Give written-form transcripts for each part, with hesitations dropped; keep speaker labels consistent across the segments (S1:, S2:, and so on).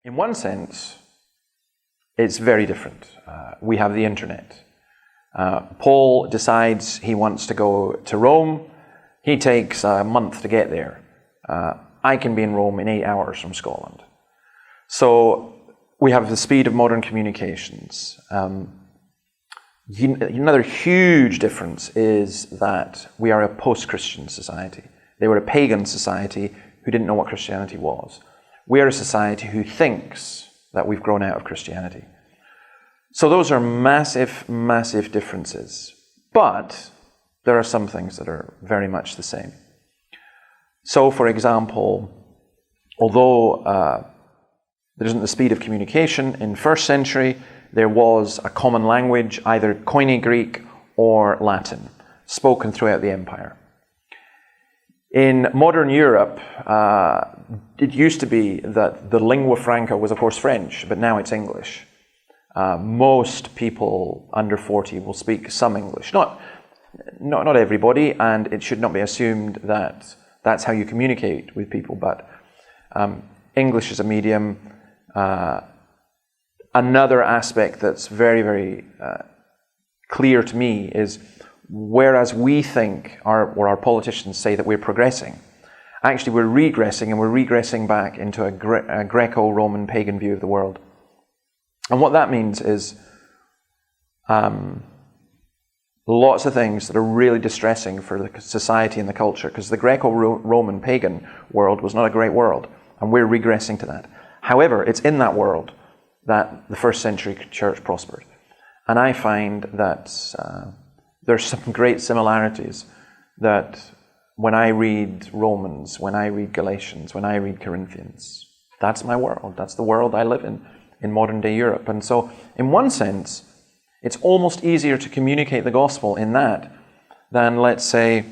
S1: In one sense, it's very different. We have the internet. Paul decides he wants to go to Rome. He takes a month to get there. I can be in Rome in 8 hours from Scotland. So we have the speed of modern communications. Another huge difference is that we are a post-Christian society. They were a pagan society who didn't know what Christianity was. We are a society who thinks that we've grown out of Christianity. So those are massive, massive differences. But there are some things that are very much the same. So, for example, although there isn't the speed of communication, in first century there was a common language, either Koine Greek or Latin, spoken throughout the empire. In modern Europe, it used to be that the lingua franca was, of course, French, but now it's English. Most people under 40 will speak some English. Not everybody, and it should not be assumed that that's how you communicate with people, but English is a medium. Another aspect that's very, very clear to me is whereas we think, or our politicians say that we're progressing, actually we're regressing, and we're regressing back into a Greco-Roman pagan view of the world. And what that means is lots of things that are really distressing for the society and the culture, because the Greco-Roman pagan world was not a great world, and we're regressing to that. However, it's in that world that the first century church prospered. And I find that there's some great similarities, that when I read Romans, when I read Galatians, when I read Corinthians, that's my world. That's the world I live in modern day Europe. And so, in one sense, it's almost easier to communicate the gospel in that than, let's say,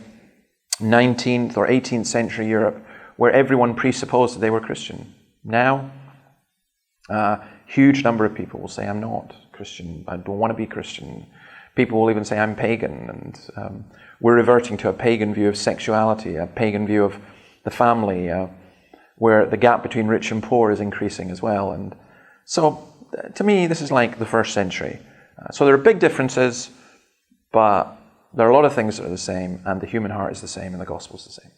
S1: 19th or 18th century Europe, where everyone presupposed that they were Christian. Now, a huge number of people will say, I'm not Christian, I don't want to be Christian. People will even say, I'm pagan, and we're reverting to a pagan view of sexuality, a pagan view of the family, where the gap between rich and poor is increasing as well. And so, to me, this is like the first century. So there are big differences, but there are a lot of things that are the same, and the human heart is the same, and the gospel is the same.